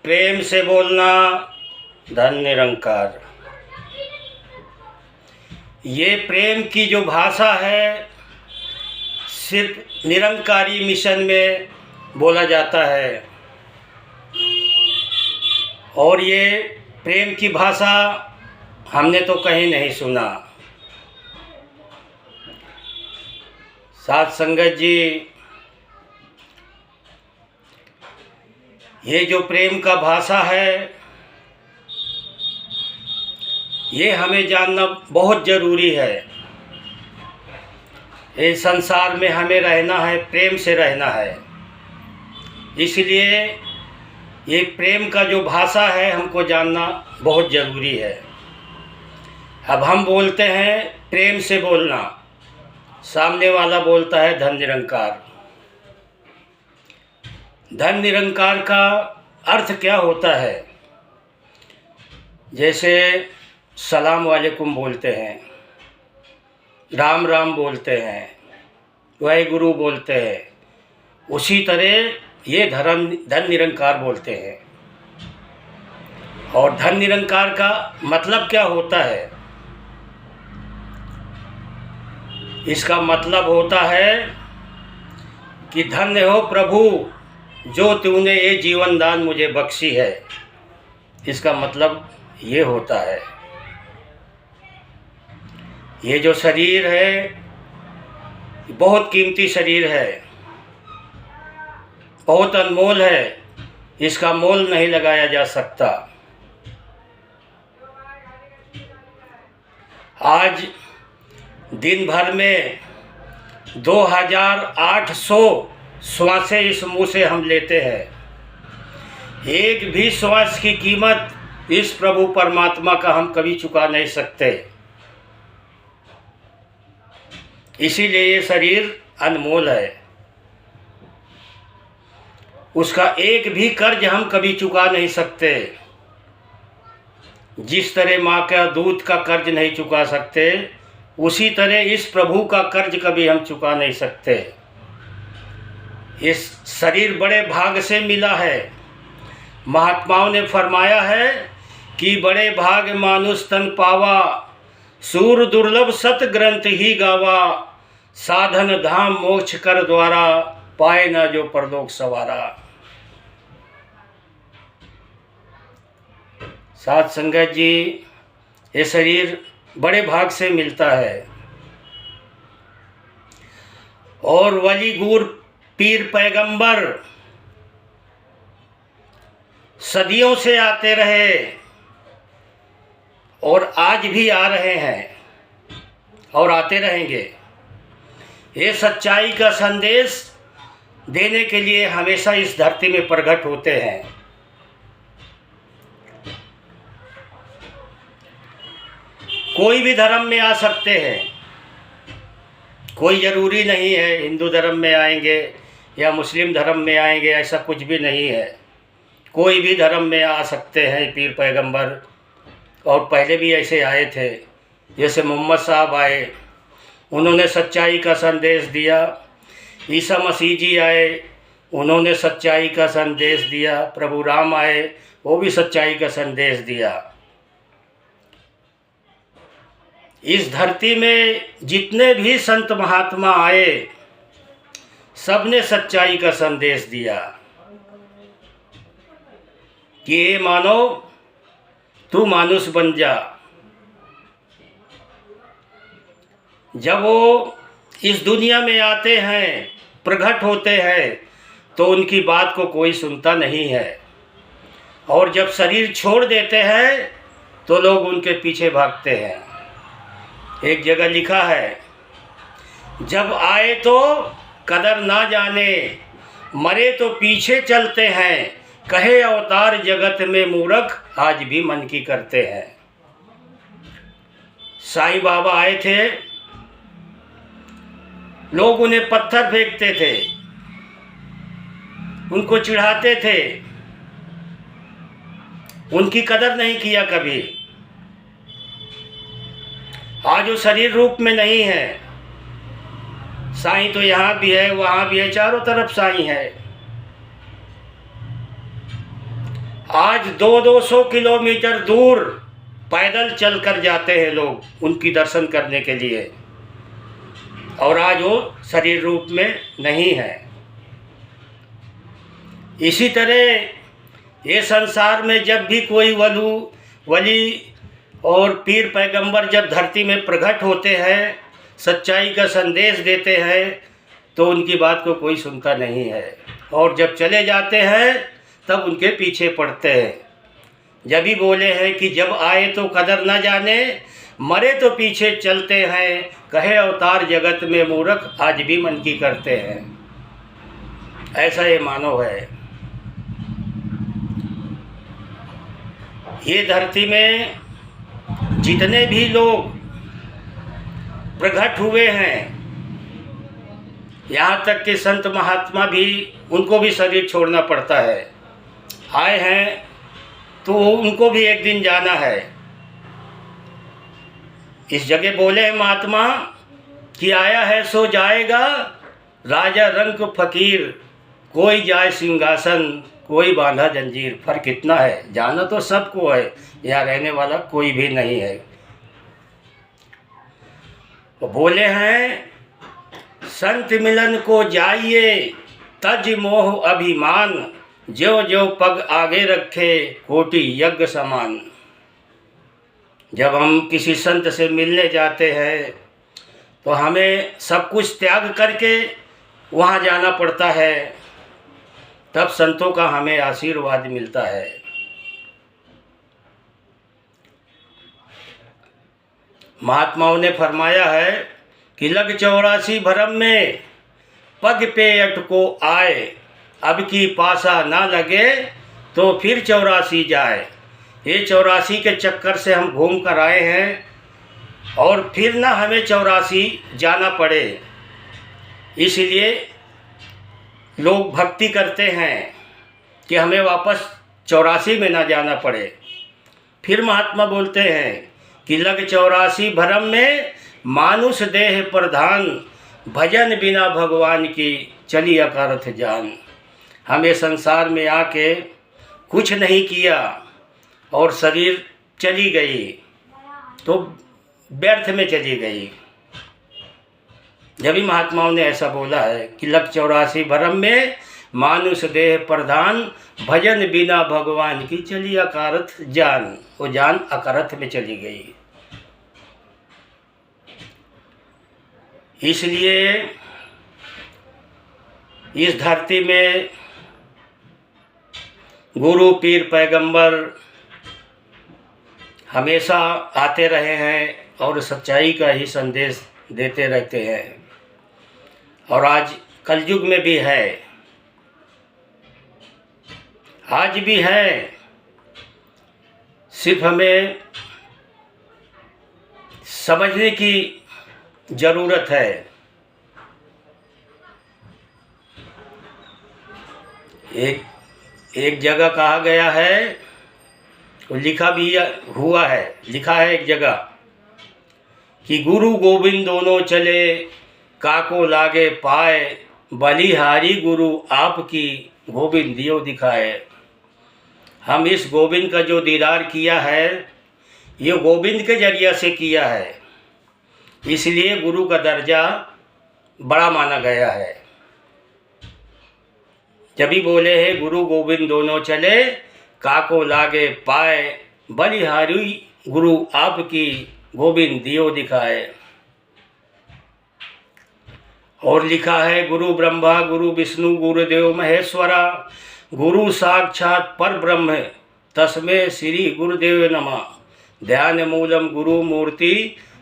प्रेम से बोलना धन निरंकार। ये प्रेम की जो भाषा है सिर्फ निरंकारी मिशन में बोला जाता है, और ये प्रेम की भाषा हमने तो कहीं नहीं सुना। साथ संगत जी, ये जो प्रेम का भाषा है ये हमें जानना बहुत ज़रूरी है। इस संसार में हमें रहना है, प्रेम से रहना है, इसलिए ये प्रेम का जो भाषा है हमको जानना बहुत ज़रूरी है। अब हम बोलते हैं प्रेम से बोलना, सामने वाला बोलता है धन निरंकार। धन निरंकार का अर्थ क्या होता है? जैसे सलाम वालेकुम बोलते हैं, राम राम बोलते हैं, वाहिगुरु बोलते हैं, उसी तरह ये धन निरंकार बोलते हैं। और धन निरंकार का मतलब क्या होता है? इसका मतलब होता है कि धन्य हो प्रभु जो तूने ये जीवन दान मुझे बख्शी है। इसका मतलब ये होता है। ये जो शरीर है बहुत कीमती शरीर है, बहुत अनमोल है, इसका मोल नहीं लगाया जा सकता। आज दिन भर में 2800 श्वासें इस मुंह से हम लेते हैं। एक भी श्वास की कीमत इस प्रभु परमात्मा का हम कभी चुका नहीं सकते। इसीलिए ये शरीर अनमोल है, उसका एक भी कर्ज हम कभी चुका नहीं सकते। जिस तरह माँ का दूध का कर्ज नहीं चुका सकते, उसी तरह इस प्रभु का कर्ज कभी हम चुका नहीं सकते। इस शरीर बड़े भाग से मिला है। महात्माओं ने फरमाया है कि बड़े भाग मानुष तन पावा, सूर दुर्लभ सत ग्रंथ ही गावा, साधन धाम मोक्ष कर द्वारा, पाए न जो परलोक सवारा। साथ संगत जी, ये शरीर बड़े भाग से मिलता है, और वली गुर पीर पैगंबर सदियों से आते रहे और आज भी आ रहे हैं और आते रहेंगे। ये सच्चाई का संदेश देने के लिए हमेशा इस धरती में प्रकट होते हैं। कोई भी धर्म में आ सकते हैं, कोई ज़रूरी नहीं है हिंदू धर्म में आएंगे या मुस्लिम धर्म में आएंगे, ऐसा कुछ भी नहीं है। कोई भी धर्म में आ सकते हैं पीर पैगंबर, और पहले भी ऐसे आए थे। जैसे मोहम्मद साहब आए, उन्होंने सच्चाई का संदेश दिया। ईसा मसीह जी आए, उन्होंने सच्चाई का संदेश दिया। प्रभु राम आए, वो भी सच्चाई का संदेश दिया। इस धरती में जितने भी संत महात्मा आए, सबने सच्चाई का संदेश दिया कि ये मानव तू मानुष बन जा। जब वो इस दुनिया में आते हैं, प्रकट होते हैं, तो उनकी बात को कोई सुनता नहीं है, और जब शरीर छोड़ देते हैं तो लोग उनके पीछे भागते हैं। एक जगह लिखा है, जब आए तो कदर ना जाने, मरे तो पीछे चलते हैं, कहे अवतार जगत में मूर्ख, आज भी मन की करते हैं। साईं बाबा आए थे, लोग उन्हें पत्थर फेंकते थे, उनको चिढ़ाते थे, उनकी कदर नहीं किया कभी। आज वो शरीर रूप में नहीं है। साईं तो यहाँ भी है, वहाँ भी है, चारों तरफ साईं है। आज 200-200 किलोमीटर दूर पैदल चल कर जाते हैं लोग उनकी दर्शन करने के लिए, और आज वो शरीर रूप में नहीं है। इसी तरह ये संसार में जब भी कोई वली और पीर पैगंबर जब धरती में प्रकट होते हैं, सच्चाई का संदेश देते हैं, तो उनकी बात को कोई सुनता नहीं है, और जब चले जाते हैं तब उनके पीछे पड़ते हैं। जब भी बोले हैं कि जब आए तो कदर न जाने, मरे तो पीछे चलते हैं, कहे अवतार जगत में मूर्ख आज भी मन की करते हैं। ऐसा ये मानव है। ये धरती में जितने भी लोग प्रकट हुए हैं, यहाँ तक कि संत महात्मा भी, उनको भी शरीर छोड़ना पड़ता है। आए हैं तो उनको भी एक दिन जाना है। इस जगह बोले हैं महात्मा कि आया है सो जाएगा, राजा रंग फकीर, कोई जाए सिंहासन, कोई बांधा जंजीर। फर्क इतना है, जाना तो सबको है, यहाँ रहने वाला कोई भी नहीं है। तो बोले हैं संत मिलन को जाइए, तज मोह अभिमान, जो जो पग आगे रखे, कोटि यज्ञ समान। जब हम किसी संत से मिलने जाते हैं तो हमें सब कुछ त्याग करके वहाँ जाना पड़ता है, तब संतों का हमें आशीर्वाद मिलता है। महात्माओं ने फरमाया है कि लग 84 भरम में, पग पे अटको आए, अब की पासा ना लगे तो फिर 84 जाए। ये 84 के चक्कर से हम घूम कर आए हैं, और फिर ना हमें 84 जाना पड़े। इसलिए लोग भक्ति करते हैं कि हमें वापस 84 में ना जाना पड़े। फिर महात्मा बोलते हैं कि लग 84 भरम में, मानुष देह प्रधान, भजन बिना भगवान की चली अकारथ जान। हमें संसार में आके कुछ नहीं किया और शरीर चली गई तो व्यर्थ में चली गई। जब भी महात्माओं ने ऐसा बोला है कि लग 84 भरम में, मानुष देह प्रधान, भजन बिना भगवान की चली अकारथ जान। वो जान अकारथ में चली गई। इसलिए इस धरती में गुरु पीर पैगंबर हमेशा आते रहे हैं और सच्चाई का ही संदेश देते रहते हैं, और आज कलयुग में भी है, आज भी है। सिर्फ हमें समझने की ज़रूरत है। एक जगह कहा गया है, लिखा भी हुआ है, लिखा है एक जगह कि गुरु गोविंद दोनों चले, काको लागे पाए, बलिहारी गुरु आपकी, गोविंद दियो दिखाए। हम इस गोविंद का जो दीदार किया है, ये गोविंद के जरिए से किया है, इसलिए गुरु का दर्जा बड़ा माना गया है। जब भी बोले हैं गुरु गोविंद दोनों चले, काको लागे पाए, बलिहारी गुरु आपकी, गोविंद दियो दिखाए। और लिखा है गुरु ब्रह्मा गुरु विष्णु गुरुदेव महेश्वरा, गुरु साक्षात पर ब्रह्म, तस्मै श्री गुरुदेव नमः। ध्यान मूलम गुरु मूर्ति,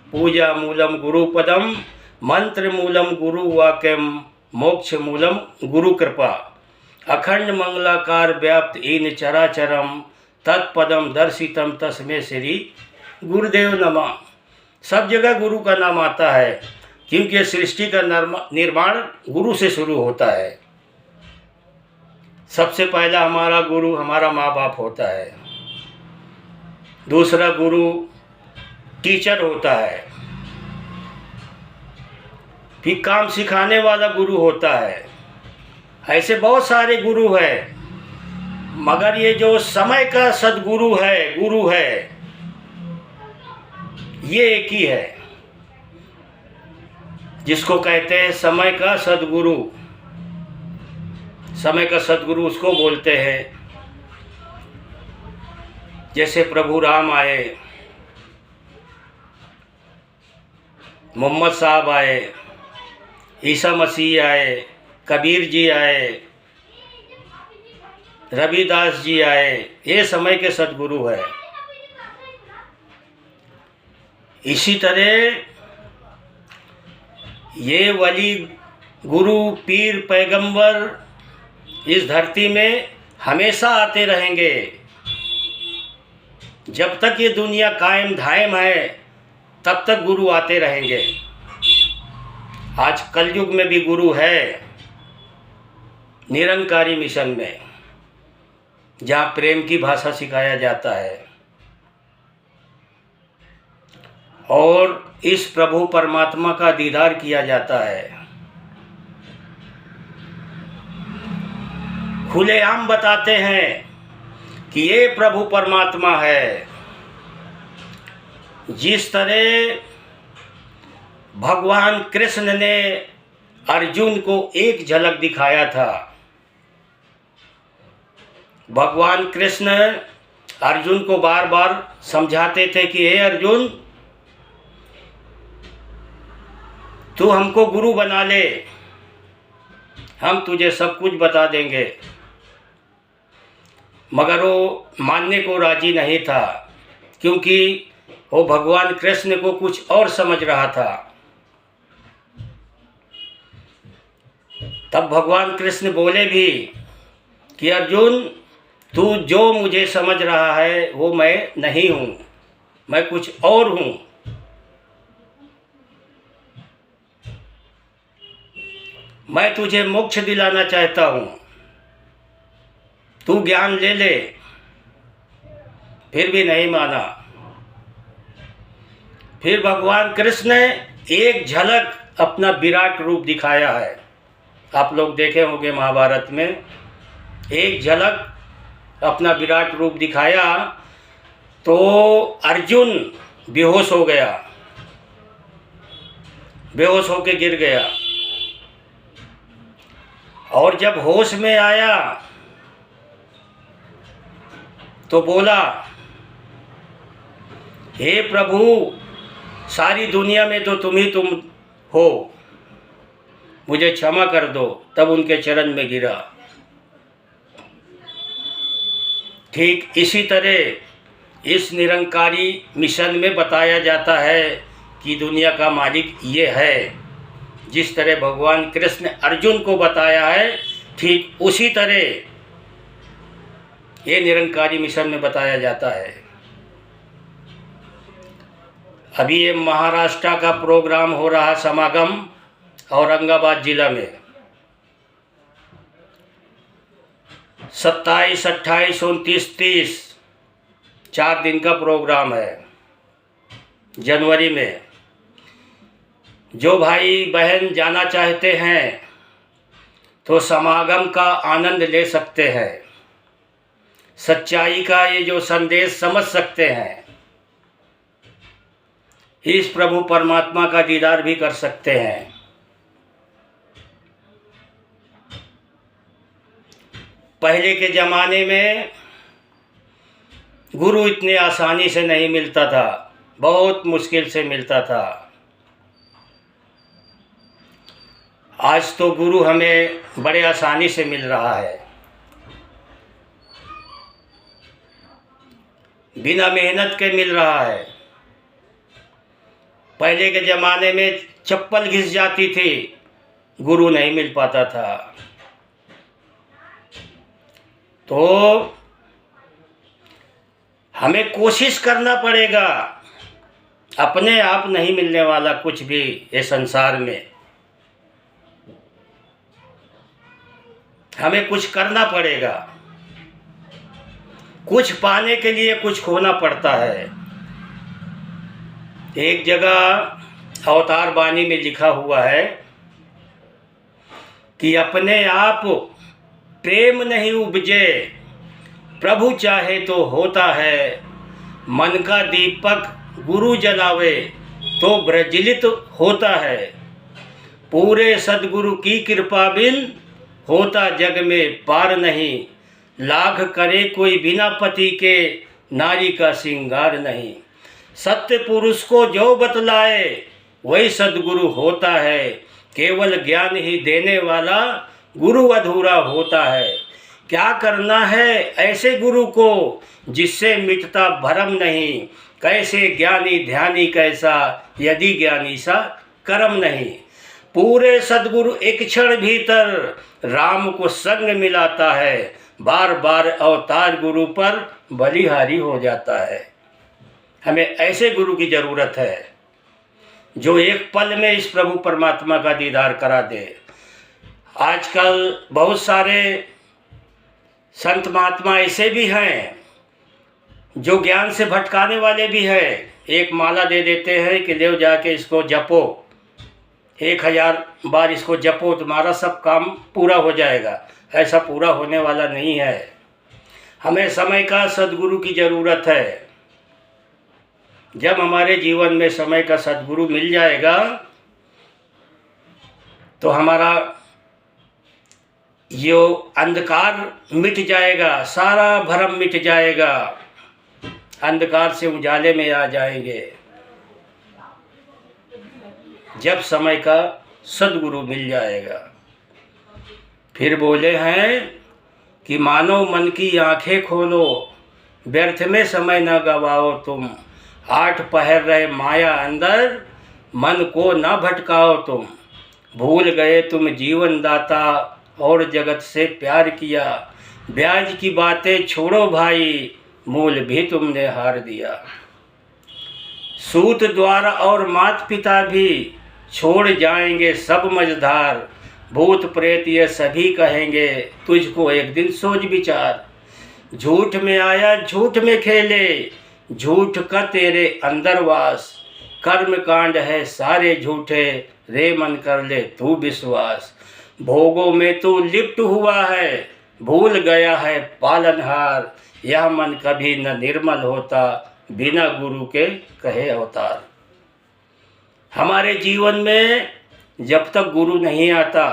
पूजा मूलम गुरु पदम, मंत्र मूलम गुरु वाक्यम, मोक्ष मूलम गुरु कृपा। अखंड मंगलाकार व्याप्त इन चराचरम, तत्पदम दर्शितम, तस्मै श्री गुरुदेव नमः। सब जगह गुरु का नाम आता है, क्योंकि सृष्टि का निर्माण गुरु से शुरू होता है। सबसे पहला हमारा गुरु हमारा माँ बाप होता है, दूसरा गुरु टीचर होता है, फिर काम सिखाने वाला गुरु होता है। ऐसे बहुत सारे गुरु हैं, मगर ये जो समय का सद्गुरु है, गुरु है, ये एक ही है, जिसको कहते हैं समय का सद्गुरु। समय का सद्गुरु उसको बोलते हैं। जैसे प्रभु राम आए, मोहम्मद साहब आए, ईसा मसीह आए, कबीर जी आए, रविदास जी आए, ये समय के सद्गुरु है। इसी तरह ये वली, गुरु, पीर, पैगंबर इस धरती में हमेशा आते रहेंगे। जब तक ये दुनिया कायम धायम है तब तक गुरु आते रहेंगे। आज कलयुग में भी गुरु है, निरंकारी मिशन में, जहाँ प्रेम की भाषा सिखाया जाता है और इस प्रभु परमात्मा का दीदार किया जाता है। खुलेआम बताते हैं कि ये प्रभु परमात्मा है। जिस तरह भगवान कृष्ण ने अर्जुन को एक झलक दिखाया था, भगवान कृष्ण अर्जुन को बार बार समझाते थे कि हे अर्जुन, तू हमको गुरु बना ले, हम तुझे सब कुछ बता देंगे। मगर वो मानने को राजी नहीं था, क्योंकि वो भगवान कृष्ण को कुछ और समझ रहा था। तब भगवान कृष्ण बोले भी कि अर्जुन, तू जो मुझे समझ रहा है वो मैं नहीं हूँ, मैं कुछ और हूँ। मैं तुझे मोक्ष दिलाना चाहता हूँ, तू ज्ञान ले ले। फिर भी नहीं माना। फिर भगवान कृष्ण ने एक झलक अपना विराट रूप दिखाया है। आप लोग देखे होंगे महाभारत में, एक झलक अपना विराट रूप दिखाया तो अर्जुन बेहोश हो गया, बेहोश होके गिर गया। और जब होश में आया तो बोला, हे प्रभु, सारी दुनिया में तो तुम ही तुम हो, मुझे क्षमा कर दो। तब उनके चरण में गिरा। ठीक इसी तरह इस निरंकारी मिशन में बताया जाता है कि दुनिया का मालिक ये है। जिस तरह भगवान कृष्ण ने अर्जुन को बताया है, ठीक उसी तरह ये निरंकारी मिशन में बताया जाता है। अभी ये महाराष्ट्र का प्रोग्राम हो रहा, समागम, औरंगाबाद जिला में 27, 28, 29, 30 4 दिन का प्रोग्राम है जनवरी में। जो भाई बहन जाना चाहते हैं तो समागम का आनंद ले सकते हैं, सच्चाई का ये जो संदेश समझ सकते हैं, इस प्रभु परमात्मा का दीदार भी कर सकते हैं। पहले के ज़माने में गुरु इतने आसानी से नहीं मिलता था, बहुत मुश्किल से मिलता था। आज तो गुरु हमें बड़े आसानी से मिल रहा है, बिना मेहनत के मिल रहा है। पहले के ज़माने में चप्पल घिस जाती थी, गुरु नहीं मिल पाता था। तो हमें कोशिश करना पड़ेगा, अपने आप नहीं मिलने वाला कुछ भी ये संसार में। हमें कुछ करना पड़ेगा, कुछ पाने के लिए कुछ खोना पड़ता है। एक जगह अवतार वाणी में लिखा हुआ है कि अपने आप प्रेम नहीं उपजे प्रभु चाहे तो होता है, मन का दीपक गुरु जलावे तो प्रज्वलित होता है। पूरे सद्गुरु की कृपा बिन होता जग में पार नहीं, लाख करे कोई बिना पति के नारी का श्रृंगार नहीं। सत्य पुरुष को जो बतलाए वही सद्गुरु होता है, केवल ज्ञान ही देने वाला गुरु अधूरा होता है। क्या करना है ऐसे गुरु को जिससे मिटता भरम नहीं, कैसे ज्ञानी ध्यानी कैसा यदि ज्ञानी सा कर्म नहीं। पूरे सद्गुरु एक क्षण भीतर राम को संग मिलाता है, बार बार अवतार गुरु पर बलिहारी हो जाता है। हमें ऐसे गुरु की ज़रूरत है जो एक पल में इस प्रभु परमात्मा का दीदार करा दे। आजकल बहुत सारे संत महात्मा ऐसे भी हैं जो ज्ञान से भटकाने वाले भी हैं। एक माला दे देते हैं कि ले जाके इसको जपो, 1000 बार इसको जपो, तुम्हारा सब काम पूरा हो जाएगा। ऐसा पूरा होने वाला नहीं है। हमें समय का सद्गुरु की ज़रूरत है। जब हमारे जीवन में समय का सद्गुरु मिल जाएगा तो हमारा यो अंधकार मिट जाएगा, सारा भ्रम मिट जाएगा, अंधकार से उजाले में आ जाएंगे जब समय का सद्गुरु मिल जाएगा। फिर बोले हैं कि मानो मन की आंखें खोलो, व्यर्थ में समय न गवाओ तुम। 8 पहर रहे माया अंदर, मन को न भटकाओ तुम। भूल गए तुम जीवन दाता और जगत से प्यार किया। ब्याज की बातें छोड़ो भाई, मूल भी तुमने हार दिया। सूत द्वार और माता पिता भी छोड़ जाएंगे सब मझधार। भूत प्रेत ये सभी कहेंगे तुझको एक दिन सोच विचार। झूठ में आया झूठ में खेले, झूठ का तेरे अंदर वास। कर्म कांड है सारे झूठे, रे मन कर ले तू विश्वास। भोगों में तू लिप्त हुआ है, भूल गया है पालनहार। यह मन कभी न निर्मल होता, बिना गुरु के कहे अवतार। हमारे जीवन में जब तक गुरु नहीं आता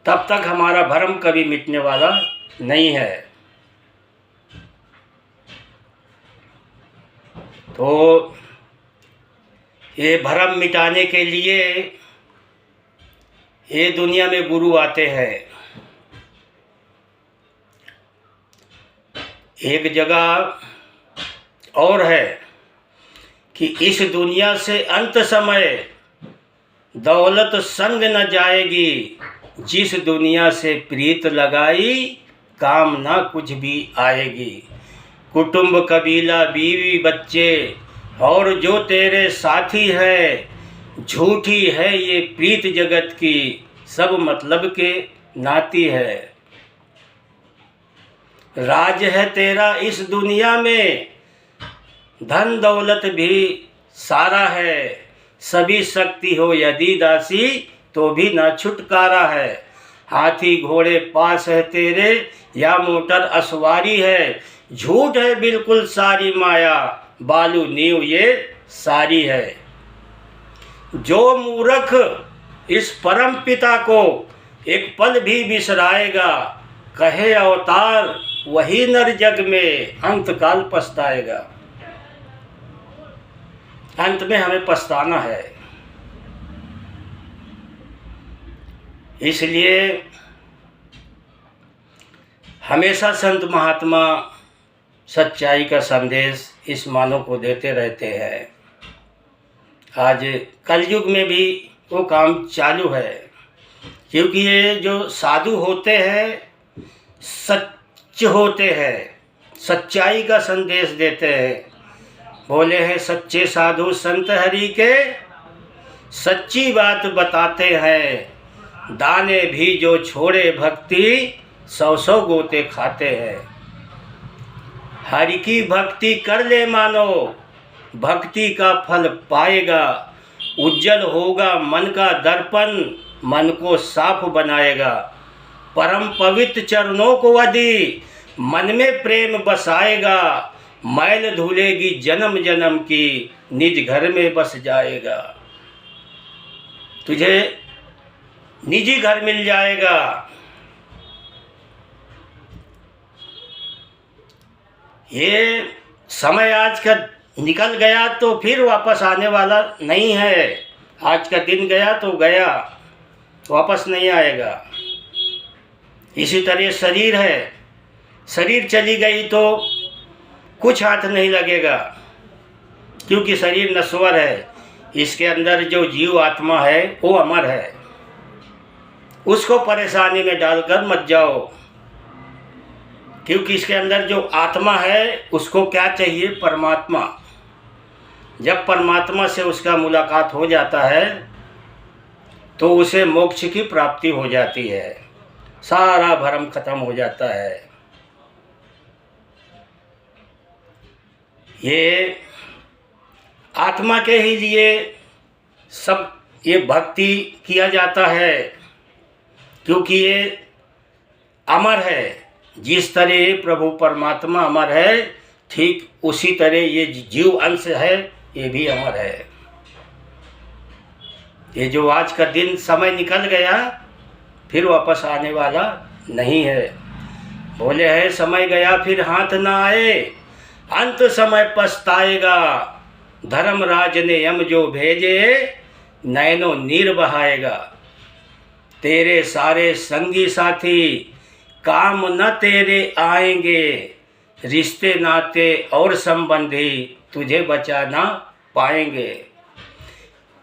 तब तक हमारा भ्रम कभी मिटने वाला नहीं है। तो ये भ्रम मिटाने के लिए ये दुनिया में गुरु आते हैं। एक जगह और है कि इस दुनिया से अंत समय दौलत संग न जाएगी। जिस दुनिया से प्रीत लगाई, काम ना कुछ भी आएगी। कुटुंब कबीला बीवी बच्चे और जो तेरे साथी है, झूठी है ये प्रीत जगत की, सब मतलब के नाती है। राज है तेरा इस दुनिया में, धन दौलत भी सारा है। सभी शक्ति हो यदि दासी, तो भी ना छुटकारा है। हाथी घोड़े पास है तेरे, या मोटर असवारी है। झूठ है बिल्कुल सारी माया, बालू नींव ये सारी है। जो मूर्ख इस परम पिता को एक पल भी बिसराएगा, कहे अवतार वही नर जग में अंत काल पछताएगा। अंत में हमें पछताना है। इसलिए हमेशा संत महात्मा सच्चाई का संदेश इस मानव को देते रहते हैं। आज कलयुग में भी वो काम चालू है, क्योंकि ये जो साधु होते हैं सच होते हैं, सच्चाई का संदेश देते हैं। बोले हैं सच्चे साधु संत हरि के, सच्ची बात बताते हैं। दाने भी जो छोड़े भक्ति, 100 गोते खाते हैं। हरि की भक्ति कर ले मानो, भक्ति का फल पाएगा। उज्जवल होगा मन का दर्पण, मन को साफ बनाएगा। परम पवित्र चरणों को यदि मन में प्रेम बसाएगा, मैल धुलेगी जन्म जन्म की, निज घर में बस जाएगा। तुझे निजी घर मिल जाएगा। ये समय आज का निकल गया तो फिर वापस आने वाला नहीं है। आज का दिन गया तो गया, वापस नहीं आएगा। इसी तरह शरीर है, शरीर चली गई तो कुछ हाथ नहीं लगेगा, क्योंकि शरीर नश्वर है। इसके अंदर जो जीव आत्मा है वो अमर है। उसको परेशानी में डालकर मत जाओ, क्योंकि इसके अंदर जो आत्मा है उसको क्या चाहिए? परमात्मा। जब परमात्मा से उसका मुलाकात हो जाता है तो उसे मोक्ष की प्राप्ति हो जाती है, सारा भरम खत्म हो जाता है। ये आत्मा के ही लिए सब ये भक्ति किया जाता है, क्योंकि ये अमर है। जिस तरह प्रभु परमात्मा अमर है, ठीक उसी तरह ये जीव अंश है, ये भी अमर है। ये जो आज का दिन समय निकल गया फिर वापस आने वाला नहीं है। बोले है समय गया फिर हाथ ना आए, अंत समय पछताएगा। धर्मराज ने यम जो भेजे, नैनो नीर बहाएगा। तेरे सारे संगी साथी काम न तेरे आएंगे, रिश्ते नाते और संबंधी तुझे बचा ना पाएंगे।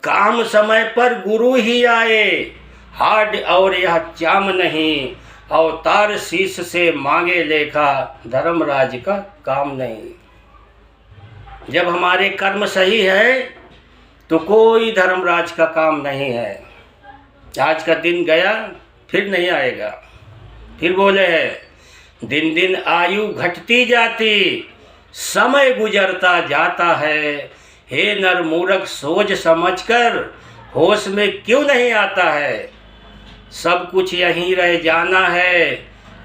काम समय पर गुरु ही आए, हाड और यह चाम नहीं। अवतार शीश से मांगे लेखा, धर्मराज का काम नहीं। जब हमारे कर्म सही है तो कोई धर्मराज का काम नहीं है। आज का दिन गया फिर नहीं आएगा। फिर बोले है दिन दिन आयु घटती जाती, समय गुजरता जाता है। हे नर मूर्ख सोच समझकर, होश में क्यों नहीं आता है। सब कुछ यहीं रह जाना है,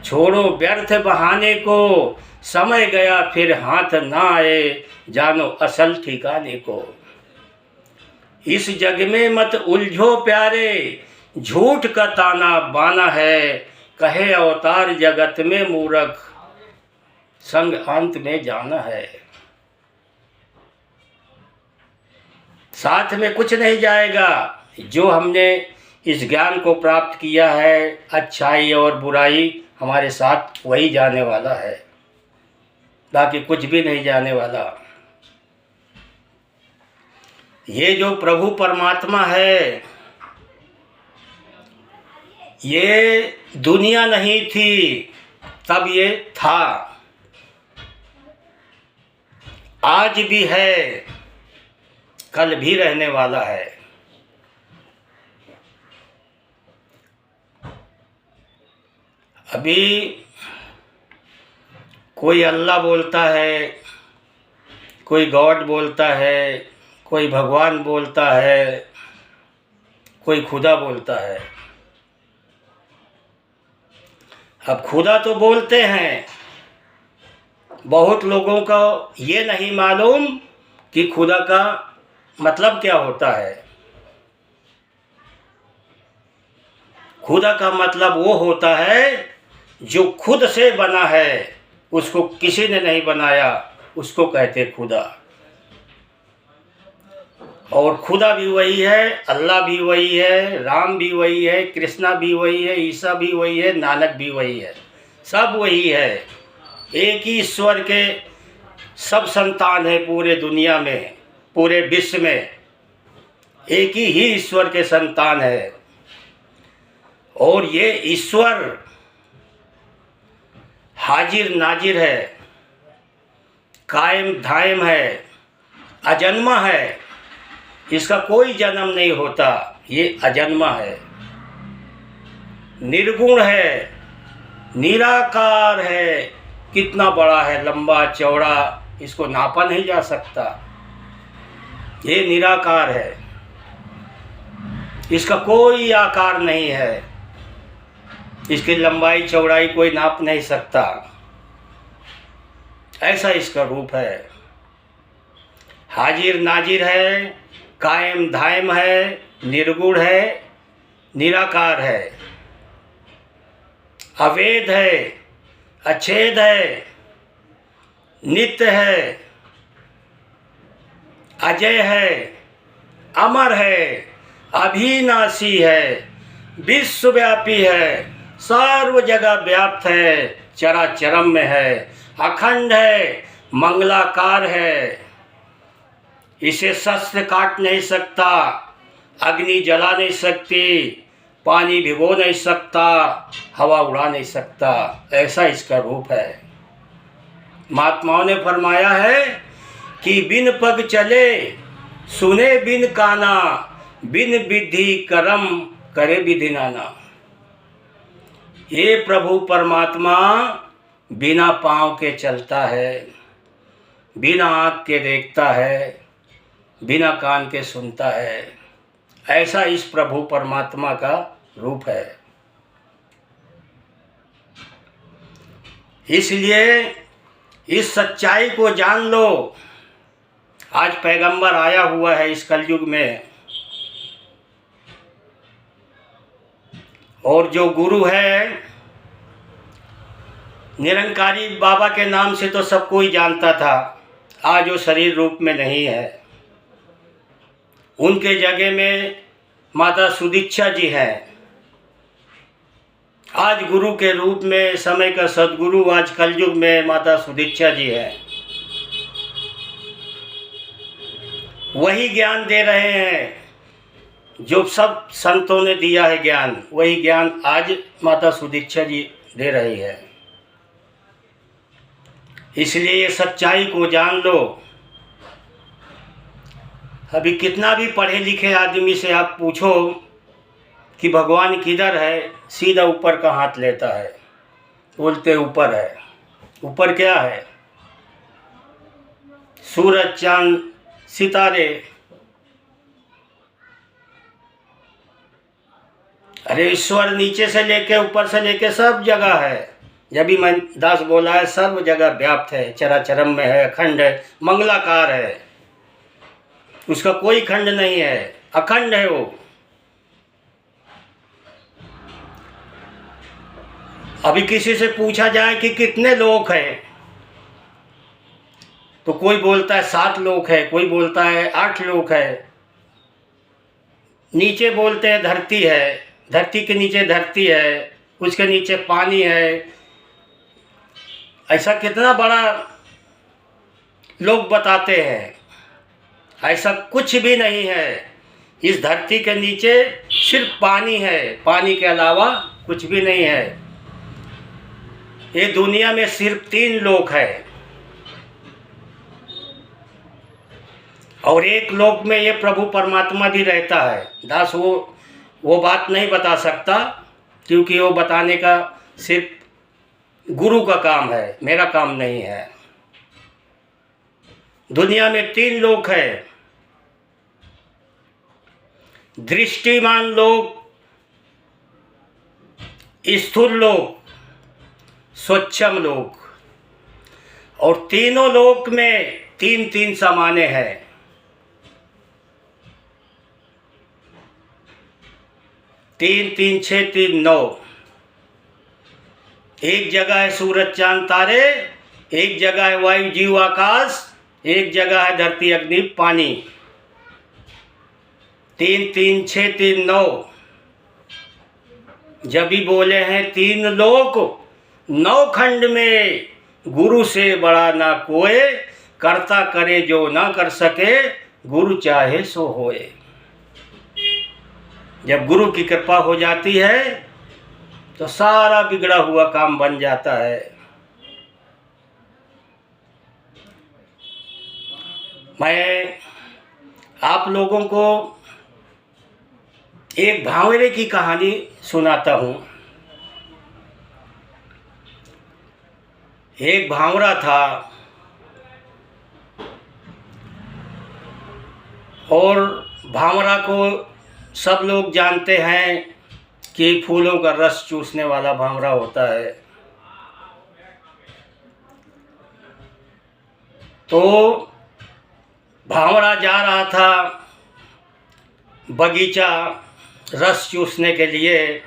छोड़ो व्यर्थ बहाने को। समय गया फिर हाथ ना आए, जानो असल ठिकाने को। इस जग में मत उलझो प्यारे, झूठ का ताना बाना है। कहे अवतार जगत में मूर्ख, संग अंत में जाना है। साथ में कुछ नहीं जाएगा। जो हमने इस ज्ञान को प्राप्त किया है, अच्छाई और बुराई हमारे साथ वही जाने वाला है, बाकी कुछ भी नहीं जाने वाला। ये जो प्रभु परमात्मा है, ये दुनिया नहीं थी तब ये था, आज भी है, कल भी रहने वाला है। अभी कोई अल्लाह बोलता है, कोई गॉड बोलता है, कोई भगवान बोलता है, कोई खुदा बोलता है। अब खुदा तो बोलते हैं, बहुत लोगों को ये नहीं मालूम कि खुदा का मतलब क्या होता है। खुदा का मतलब वो होता है जो खुद से बना है, उसको किसी ने नहीं बनाया, उसको कहते खुदा। और खुदा भी वही है, अल्लाह भी वही है, राम भी वही है, कृष्णा भी वही है, ईसा भी वही है, नानक भी वही है, सब वही है। एक ही ईश्वर के सब संतान है पूरे दुनिया में, पूरे विश्व में एक ही ईश्वर के संतान है। और ये ईश्वर हाजिर नाजिर है, कायम धायम है, अजन्मा है। इसका कोई जन्म नहीं होता, ये अजन्मा है, निर्गुण है, निराकार है। कितना बड़ा है, लंबा चौड़ा, इसको नापा नहीं जा सकता। ये निराकार है, इसका कोई आकार नहीं है, इसकी लंबाई चौड़ाई कोई नाप नहीं सकता। ऐसा इसका रूप है। हाजिर नाजिर है, कायम धायम है, निर्गुण है, निराकार है, अवेद है, अछेद है, नित्य है, अजय है, अमर है, अभिनाशी है, विश्वव्यापी है, सर्व जगह व्याप्त है, चराचरम में है, अखंड है, मंगलाकार है। इसे शस्त्र काट नहीं सकता, अग्नि जला नहीं सकती, पानी भिगो नहीं सकता, हवा उड़ा नहीं सकता। ऐसा इसका रूप है। महात्माओं ने फरमाया है कि बिन पग चले सुने बिन काना, बिन विधि करम करे विधि नाना। ये प्रभु परमात्मा बिना पाँव के चलता है, बिना आँख के देखता है, बिना कान के सुनता है। ऐसा इस प्रभु परमात्मा का रूप है। इसलिए इस सच्चाई को जान लो। आज पैगंबर आया हुआ है इस कलयुग में, और जो गुरु है निरंकारी बाबा के नाम से तो सब कोई जानता था। आज वो शरीर रूप में नहीं है, उनके जगह में माता सुदीक्षा जी हैं। आज गुरु के रूप में समय का सदगुरु आज कलयुग में माता सुदीक्षा जी हैं। वही ज्ञान दे रहे हैं जो सब संतों ने दिया है ज्ञान, वही ज्ञान आज माता सुदीक्षा जी दे रही है। इसलिए ये सच्चाई को जान लो। अभी कितना भी पढ़े लिखे आदमी से आप पूछो कि भगवान किधर है, सीधा ऊपर का हाथ लेता है, बोलते ऊपर है। ऊपर क्या है? सूरज, चांद, सितारे। अरे ईश्वर नीचे से लेके ऊपर से लेके सब जगह है। जब भी मैं दास बोला है, सर्व जगह व्याप्त है, चराचरम में है, अखंड है, मंगलाकार है, उसका कोई खंड नहीं है, अखंड है वो। अभी किसी से पूछा जाए कि कितने लोक हैं, तो कोई बोलता है 7 लोक है, कोई बोलता है 8 लोक है। नीचे बोलते हैं धरती है, धरती के नीचे धरती है, उसके नीचे पानी है। ऐसा कितना बड़ा लोग बताते हैं। ऐसा कुछ भी नहीं है। इस धरती के नीचे सिर्फ पानी है, पानी के अलावा कुछ भी नहीं है। ये दुनिया में सिर्फ 3 लोक है, और एक लोक में ये प्रभु परमात्मा भी रहता है। दास वो बात नहीं बता सकता, क्योंकि वो बताने का सिर्फ गुरु का काम है, मेरा काम नहीं है। दुनिया में 3 लोक है। दृष्टिमान लोक, स्थूल लोक, स्वच्छम लोक। और तीनों लोक में 3-3 समाने हैं। 3 3 6 3 9। एक जगह है सूरज चांद तारे, एक जगह है वायु जीव आकाश, एक जगह है धरती अग्नि पानी। 3 3 6 3 9। जब भी बोले हैं 3 लोक, 9 खंड में गुरु से बड़ा ना कोई, करता करे जो ना कर सके, गुरु चाहे सो होए। जब गुरु की कृपा हो जाती है तो सारा बिगड़ा हुआ काम बन जाता है। मैं आप लोगों को एक भांवरे की कहानी सुनाता हूँ। एक भांवरा था और भांवरा को सब लोग जानते हैं कि फूलों का रस चूसने वाला भांवरा होता है। तो भांवरा जा रहा था बगीचा रस चूसने के लिए,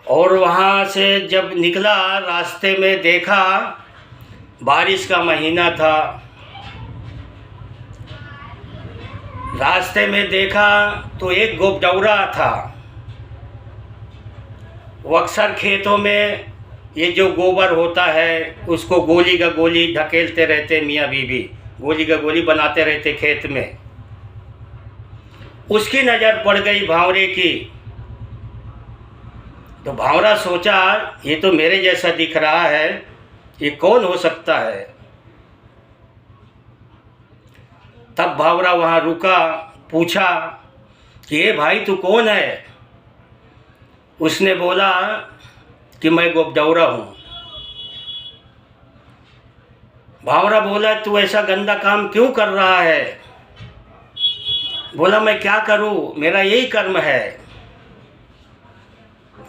और वहाँ से जब निकला रास्ते में देखा बारिश का महीना था। रास्ते में देखा तो एक गोबडौरा था। वो अक्सर खेतों में ये जो गोबर होता है उसको गोली का गोली ढकेलते रहते, मियाँ बीवी गोली का गोली बनाते रहते खेत में। उसकी नज़र पड़ गई भांवरे की, तो भांवरा सोचा ये तो मेरे जैसा दिख रहा है, ये कौन हो सकता है। तब भांवरा वहाँ रुका, पूछा कि ये भाई तू कौन है। उसने बोला कि मैं गोबडौरा हूँ। भांवरा बोला तू ऐसा गंदा काम क्यों कर रहा है। बोला मैं क्या करूँ, मेरा यही कर्म है,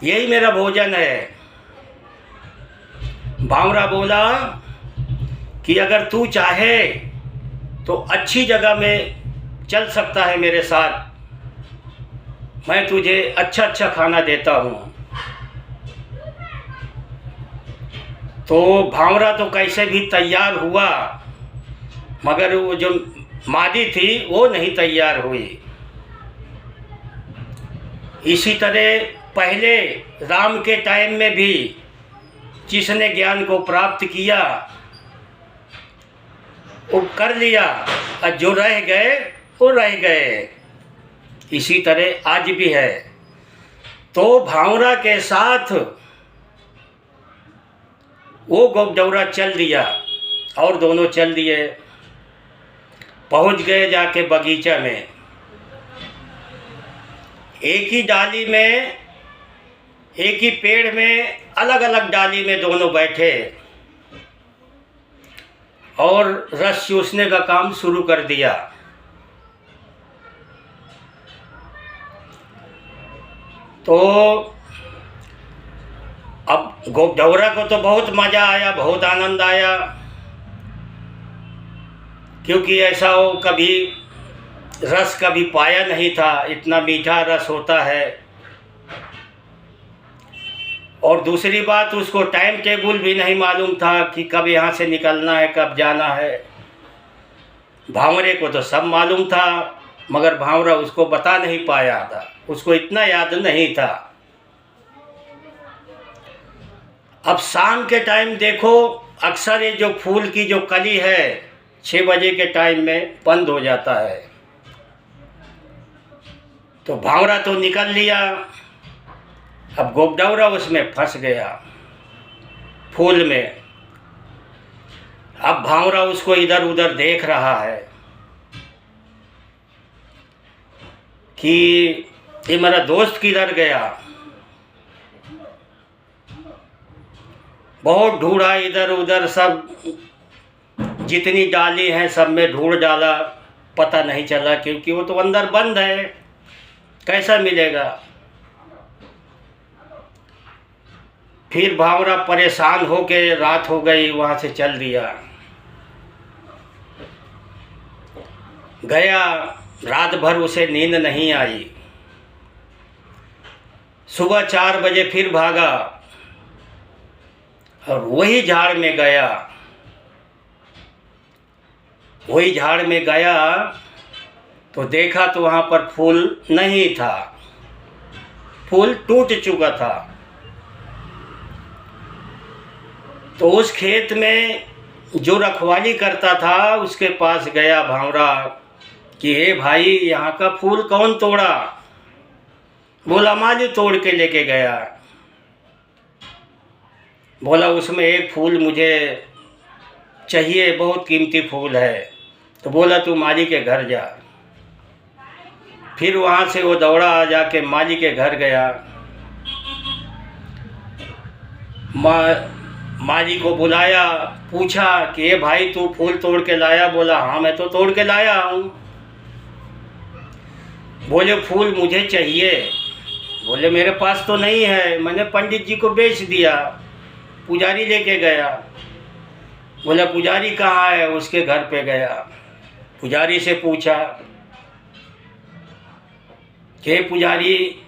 यही मेरा भोजन है। भांवरा बोला कि अगर तू चाहे तो अच्छी जगह में चल सकता है मेरे साथ, मैं तुझे अच्छा अच्छा खाना देता हूँ। तो भांवरा तो कैसे भी तैयार हुआ, मगर वो जो मादी थी वो नहीं तैयार हुई। इसी तरह पहले राम के टाइम में भी जिसने ज्ञान को प्राप्त किया वो कर लिया, और जो रह गए वो रह गए। इसी तरह आज भी है। तो भांवरा के साथ वो गोबडौरा चल दिया और दोनों चल दिए। पहुंच गए जाके बगीचा में। एक ही डाली में, एक ही पेड़ में, अलग अलग डाली में दोनों बैठे और रस चूसने का काम शुरू कर दिया। तो अब गोबडौरा को तो बहुत मज़ा आया, बहुत आनंद आया, क्योंकि ऐसा वो कभी रस कभी पाया नहीं था, इतना मीठा रस होता है। और दूसरी बात उसको टाइम टेबल भी नहीं मालूम था कि कब यहाँ से निकलना है, कब जाना है। भांवरे को तो सब मालूम था, मगर भांवरा उसको बता नहीं पाया था, उसको इतना याद नहीं था। अब शाम के टाइम देखो, अक्सर ये जो फूल की जो कली है 6 बजे के टाइम में बंद हो जाता है। तो भांवरा तो निकल लिया, अब गोबडौरा उसमें फंस गया फूल में। अब भांवरा उसको इधर उधर देख रहा है कि ये मेरा दोस्त किधर गया। बहुत ढूंढा इधर उधर, सब जितनी डाली हैं सब में ढूंढ डाला, पता नहीं चला, क्योंकि वो तो अंदर बंद है, कैसा मिलेगा। फिर भांवरा परेशान होके, रात हो गई, वहाँ से चल दिया। गया, रात भर उसे नींद नहीं आई। सुबह 4 बजे फिर भागा और वही झाड़ में गया। वही झाड़ में गया तो देखा तो वहाँ पर फूल नहीं था, फूल टूट चुका था। तो उस खेत में जो रखवाली करता था उसके पास गया भांवरा कि हे भाई, यहाँ का फूल कौन तोड़ा। बोला माली तोड़ के लेके गया। बोला उसमें एक फूल मुझे चाहिए, बहुत कीमती फूल है। तो बोला तू माली के घर जा। फिर वहाँ से वो दौड़ा जाके माली के घर गया। माली को बुलाया, पूछा कि ये भाई तू फूल तोड़ के लाया। बोला हाँ मैं तो तोड़ के लाया हूँ। बोले फूल मुझे चाहिए। बोले मेरे पास तो नहीं है, मैंने पंडित जी को बेच दिया, पुजारी लेके गया। बोला पुजारी कहाँ है? उसके घर पे गया, पुजारी से पूछा कि पुजारी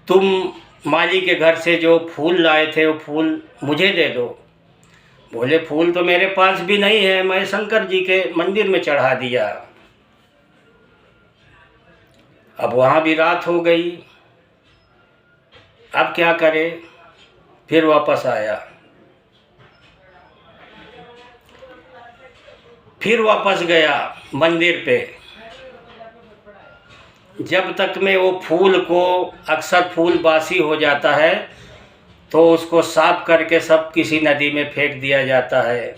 तुम माली के घर से जो फूल लाए थे वो फूल मुझे दे दो। बोले फूल तो मेरे पास भी नहीं है, मैं शंकर जी के मंदिर में चढ़ा दिया। अब वहाँ भी रात हो गई, अब क्या करे? फिर वापस आया, फिर वापस गया मंदिर पे। जब तक में वो फूल को, अक्सर फूल बासी हो जाता है तो उसको साफ करके सब किसी नदी में फेंक दिया जाता है,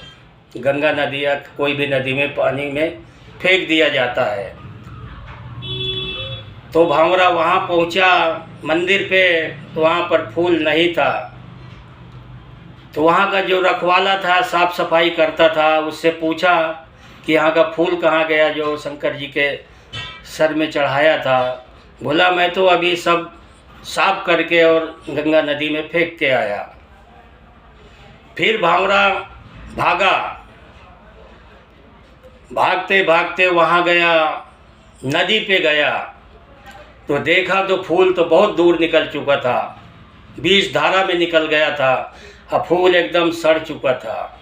गंगा नदी या कोई भी नदी में पानी में फेंक दिया जाता है। तो भांवरा वहाँ पहुँचा मंदिर पे, तो वहाँ पर फूल नहीं था। तो वहाँ का जो रखवाला था, साफ सफाई करता था, उससे पूछा कि यहाँ का फूल कहाँ गया जो शंकर जी के सर में चढ़ाया था? बोला मैं तो अभी सब साफ करके और गंगा नदी में फेंक के आया। फिर भांवरा भागा, भागते भागते वहाँ गया, नदी पे गया तो देखा तो फूल तो बहुत दूर निकल चुका था, 20 धारा में निकल गया था, अब फूल एकदम सड़ चुका था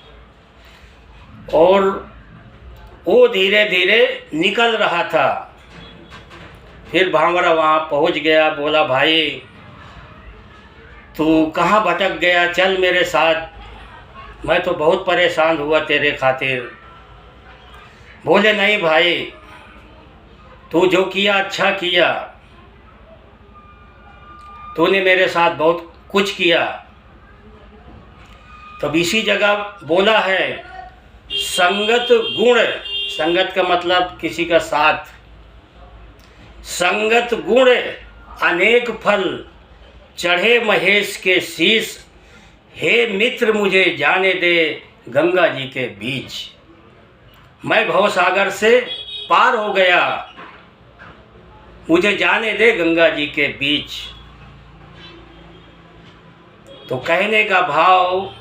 और वो धीरे धीरे निकल रहा था। फिर भांवरा वहाँ पहुँच गया, बोला भाई तू कहाँ भटक गया, चल मेरे साथ, मैं तो बहुत परेशान हुआ तेरे खातिर। बोले नहीं भाई, तू जो किया अच्छा किया, तूने मेरे साथ बहुत कुछ किया। तब इसी जगह बोला है संगत गुण, संगत का मतलब किसी का साथ, संगत गुण अनेक फल चढ़े महेश के शीश, हे मित्र मुझे जाने दे गंगा जी के बीच। मैं भवसागर से पार हो गया, मुझे जाने दे गंगा जी के बीच। तो कहने का भाव,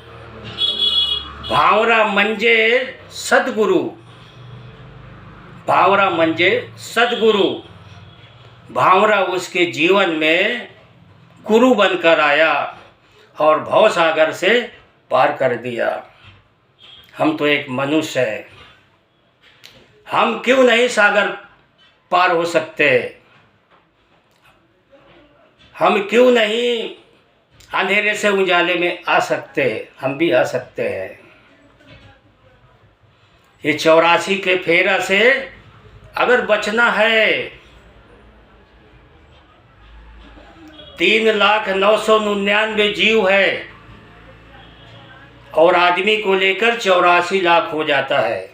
भांवरा मंजे सदगुरु, भांवरा मंजे सदगुरु, भांवरा उसके जीवन में गुरु बनकर आया और भवसागर से पार कर दिया। हम तो एक मनुष्य हैं, हम क्यों नहीं सागर पार हो सकते? हम क्यों नहीं अंधेरे से उजाले में आ सकते? हम भी आ सकते हैं। ये 84 के फेरा से अगर बचना है, 3,09,99 जीव है और आदमी को लेकर 84 लाख हो जाता है।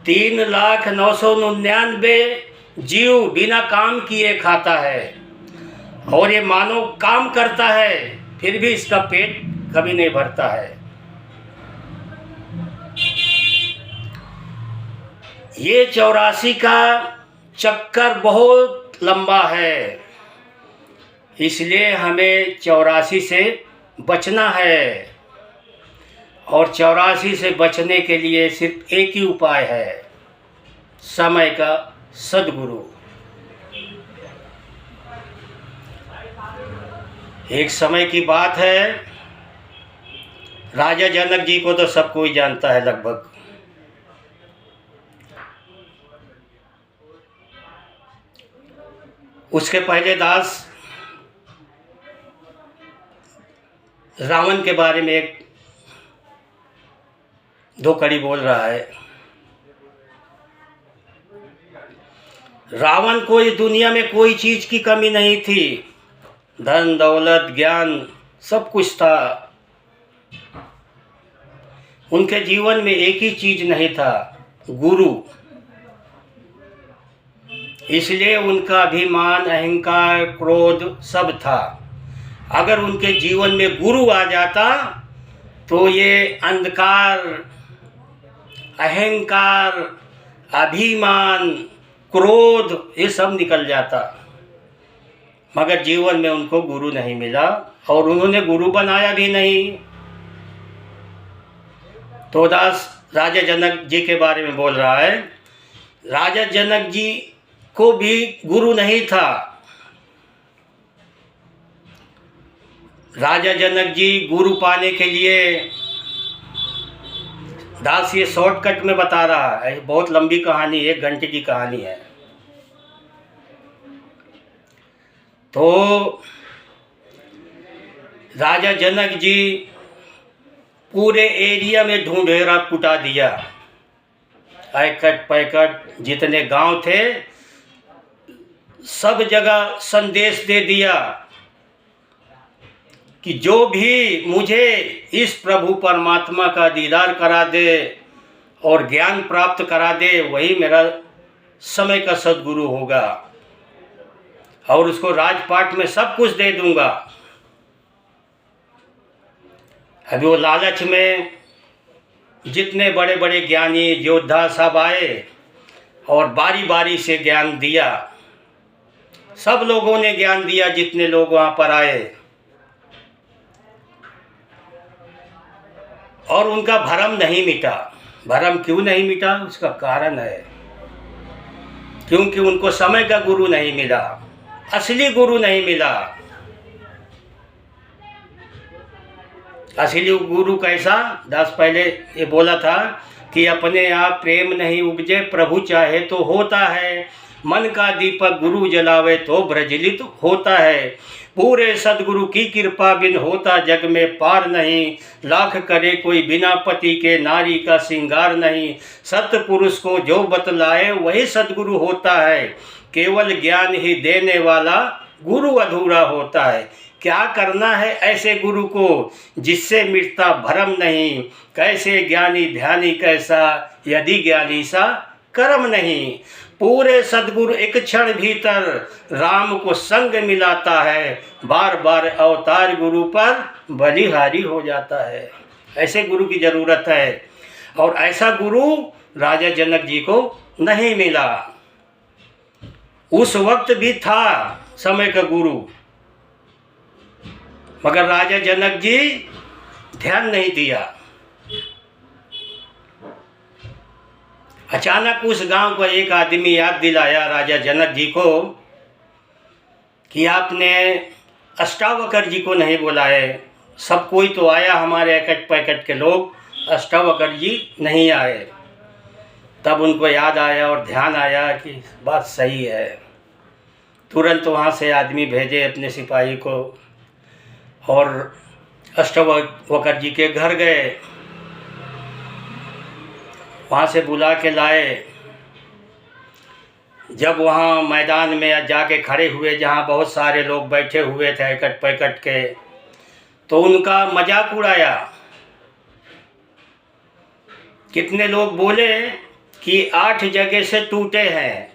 3,09,99 जीव बिना काम किए खाता है और ये मानव काम करता है फिर भी इसका पेट कभी नहीं भरता है। ये 84 का चक्कर बहुत लंबा है, इसलिए हमें 84 से बचना है और 84 से बचने के लिए सिर्फ एक ही उपाय है, समय का सद्गुरु। एक समय की बात है, राजा जनक जी को तो सब कोई जानता है लगभग। उसके पहले दास रावण के बारे में एक दो कड़ी बोल रहा है। रावण को इस दुनिया में कोई चीज़ की कमी नहीं थी, धन दौलत ज्ञान सब कुछ था। उनके जीवन में एक ही चीज़ नहीं था, गुरु। इसलिए उनका अभिमान अहंकार क्रोध सब था। अगर उनके जीवन में गुरु आ जाता तो ये अंधकार अहंकार अभिमान क्रोध ये सब निकल जाता, मगर जीवन में उनको गुरु नहीं मिला और उन्होंने गुरु बनाया भी नहीं। तो दास राजा जनक जी के बारे में बोल रहा है। राजा जनक जी को भी गुरु नहीं था। राजा जनक जी गुरु पाने के लिए, दास ये शॉर्टकट में बता रहा है, बहुत लंबी कहानी, 1 घंटे की कहानी है। तो राजा जनक जी पूरे एरिया में ढूंढेरा कुटा दिया, ऐकट पैकट जितने गांव थे सब जगह संदेश दे दिया कि जो भी मुझे इस प्रभु परमात्मा का दीदार करा दे और ज्ञान प्राप्त करा दे वही मेरा समय का सद्गुरु होगा, और उसको राजपाट में सब कुछ दे दूंगा। अभी वो लालच में जितने बड़े बड़े ज्ञानी योद्धा सब आए और बारी बारी से ज्ञान दिया। सब लोगों ने ज्ञान दिया जितने लोग वहाँ पर आए, और उनका भरम नहीं मिटा। भरम क्यों नहीं मिटा? उसका कारण है क्योंकि उनको समय का गुरु नहीं मिला, असली गुरु नहीं मिला। असली गुरु कैसा? दास पहले ये बोला था कि अपने आप प्रेम नहीं उपजे, प्रभु चाहे तो होता है। मन का दीपक गुरु जलावे तो प्रज्वलित होता है। पूरे सदगुरु की कृपा बिन होता जग में पार नहीं। लाख करे कोई बिना पति के नारी का श्रृंगार नहीं। सत्पुरुष को जो बतलाए वही सदगुरु होता है। केवल ज्ञान ही देने वाला गुरु अधूरा होता है। क्या करना है ऐसे गुरु को जिससे मिटता भरम नहीं। कैसे ज्ञानी ध्यानी कैसा यदि ज्ञानी सा कर्म नहीं। पूरे सदगुरु एक क्षण भीतर राम को संग मिलाता है। बार बार अवतार गुरु पर बलिहारी हो जाता है। ऐसे गुरु की ज़रूरत है, और ऐसा गुरु राजा जनक जी को नहीं मिला। उस वक्त भी था समय का गुरु, मगर राजा जनक जी ध्यान नहीं दिया। अचानक उस गांव का एक आदमी याद दिलाया राजा जनक जी को कि आपने अष्टावकर जी को नहीं बुलाए। सब कोई तो आया, हमारे एकट पैकट के लोग, अष्टावकर जी नहीं आए। तब उनको याद आया और ध्यान आया कि बात सही है। तुरंत वहाँ से आदमी भेजे अपने सिपाही को और अष्टावकर जी के घर गए। वहाँ से बुला के लाए। जब वहाँ मैदान में जाके खड़े हुए जहाँ बहुत सारे लोग बैठे हुए थे एकट पैकट के, तो उनका मजाक उड़ाया। कितने लोग बोले कि 8 जगह से टूटे हैं,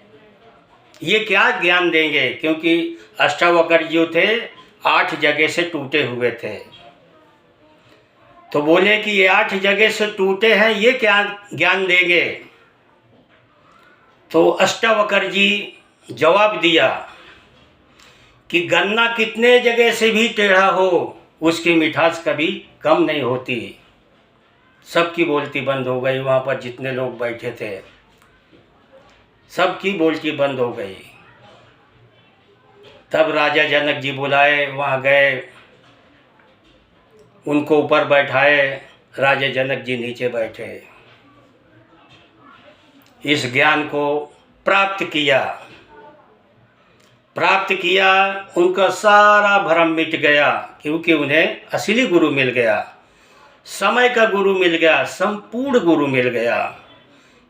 ये क्या ज्ञान देंगे, क्योंकि अष्टावकर जो थे 8 जगह से टूटे हुए थे। तो बोले कि ये 8 जगह से टूटे हैं, ये क्या ज्ञान देंगे। तो अष्टावकर जी जवाब दिया कि गन्ना कितने जगह से भी टेढ़ा हो उसकी मिठास कभी कम नहीं होती। सबकी बोलती बंद हो गई। वहाँ पर जितने लोग बैठे थे सबकी बोलती बंद हो गई। तब राजा जनक जी बुलाए, वहाँ गए, उनको ऊपर बैठाए। राजा जनक जी नीचे बैठे, इस ज्ञान को प्राप्त किया। उनका सारा भ्रम मिट गया, क्योंकि उन्हें असली गुरु मिल गया, समय का गुरु मिल गया, संपूर्ण गुरु मिल गया।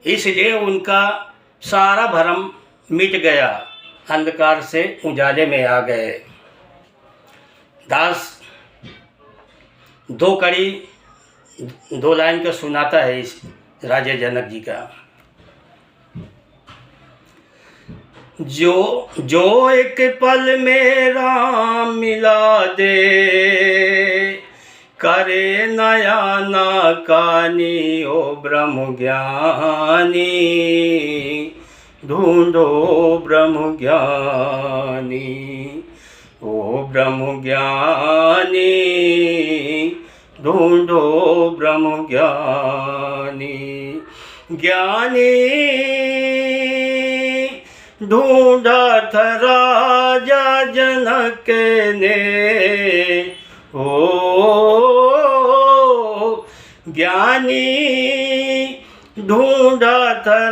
इसलिए उनका सारा भ्रम मिट गया, अंधकार से उजाले में आ गए। दास 2 लाइन का सुनाता है इस राजा जनक जी का। जो एक पल में राम मिला दे, करे नया ना कानी ओ ब्रह्म ज्ञानी। ढूंढो ब्रह्म ज्ञानी, ओ ब्रह्म ज्ञानी। ढूंढो ब्रह्म ज्ञानी। ज्ञानी ढूंढा था राजा जनक ने, ओ ज्ञानी ढूंढा था